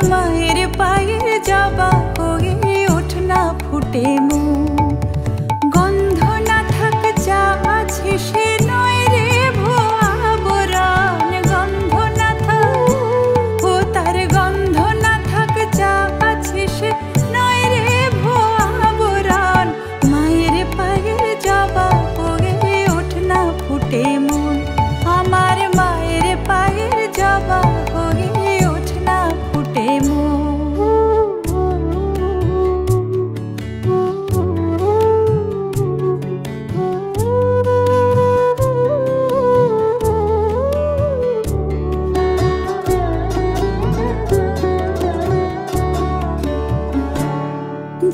মায়ের পায়ের জবা হয়ে ওঠনা ফুটে গন্ধ না থাক যা আছে সে নয় রে ভুয়া বরণ গন্ধ না থাক ও তার গন্ধ না থাক যা আছে সে নয় রে ভুয়া বরণ মায়ের পায়ের জবা হয়ে ওঠনা ফুটে আমার মায়ের পায়ের জবা হয়ে ওঠনা ফুটে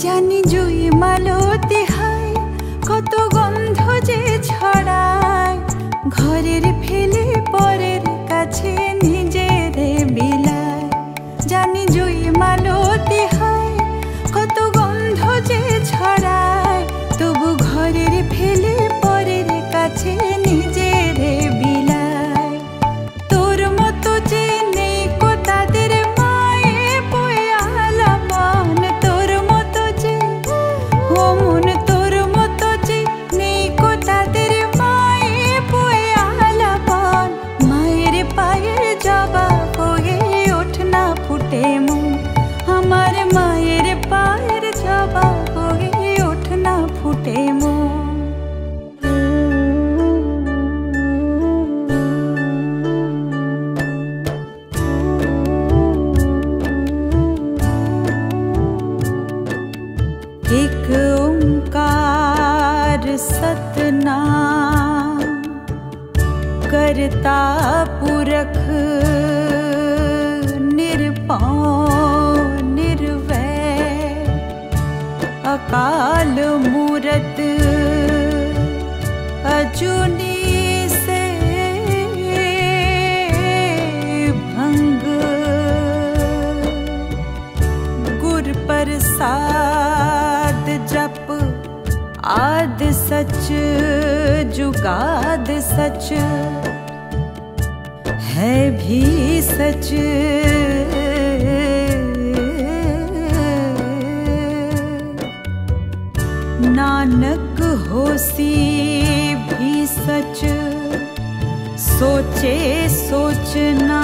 জানি জুই মালতি হায় কত গন্ধ যে ছড়ায় ঘরের ফেলে পরের কাছে নিজের বিলায় জানি জুই মালতি হায় কত গন্ধ যে ছড়ায় তবু ঘরের ফেলে পরের কাছে নিজের বিলায় তোর মতো যে নেই কো তাদের মায়ে পয়ালা মন তোর মতো যে ও মন তোর মতো যে নেই কো তাদের মায়ে পয়ালা মন মায়ের পায়ের জবা হয়ে ওঠনা ফুটে আমার মায়ের পায়ের জবা হয়ে ওঠনা ফুটে एक ओंकार सतनाम करता पुरख निरपौं निर्वैर अकाल मूरत अजूनी से भंग गुर प्रसाद जप आद सच जुगाद सच है भी सच नानक होसी भी सच सोचे सोचना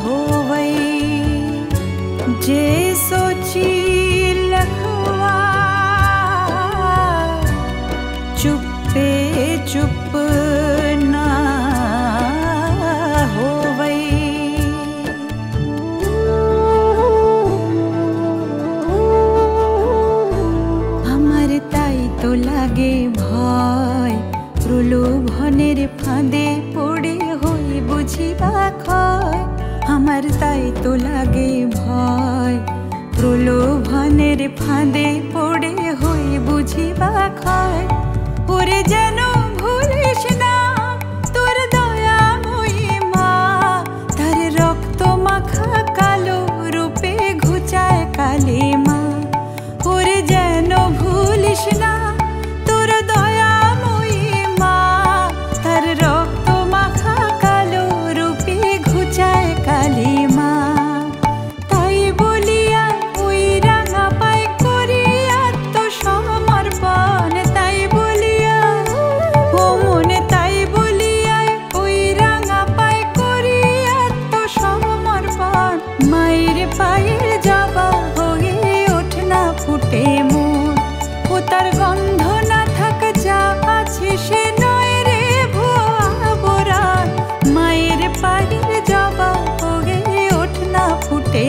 होवई जे सोची लखवा चुपे चुप ना होवई আমার তাই তো লাগে ভয় প্রলোভনের ফাঁদে পড়ে হই বুঝিবা ক্ষয় আমার তাই তো লাগে ভয় প্রলোভনের ফাঁদে পড়ে হই বুঝিবা ক্ষয় ওরে যেন ভুলিস না তোর দয়াময়ী মা তার রক্ত মাখা কালো রূপে ঘুচায় কালী মা ওরে যেন ভুলিস না তোর দয়াময়ী মা তার রক্ত মাখা কালো রূপে ঘুচায় কালী মা তাই বলিয়া ওই রাঙা পায় করি আত্মসমর্পণ তাই বলিয়া ও মনে তাই বলিয়া ওই রাঙা পায় করি আত্মসমর্পণ মায়ের পায়ের জবা হয়ে ওঠনা ফুটে ও তার গন্ধ না থাক যা আছে সে নয় রে ভুয়া বরণ মায়ের পায়ের জবা হয়ে ওঠনা ফুটে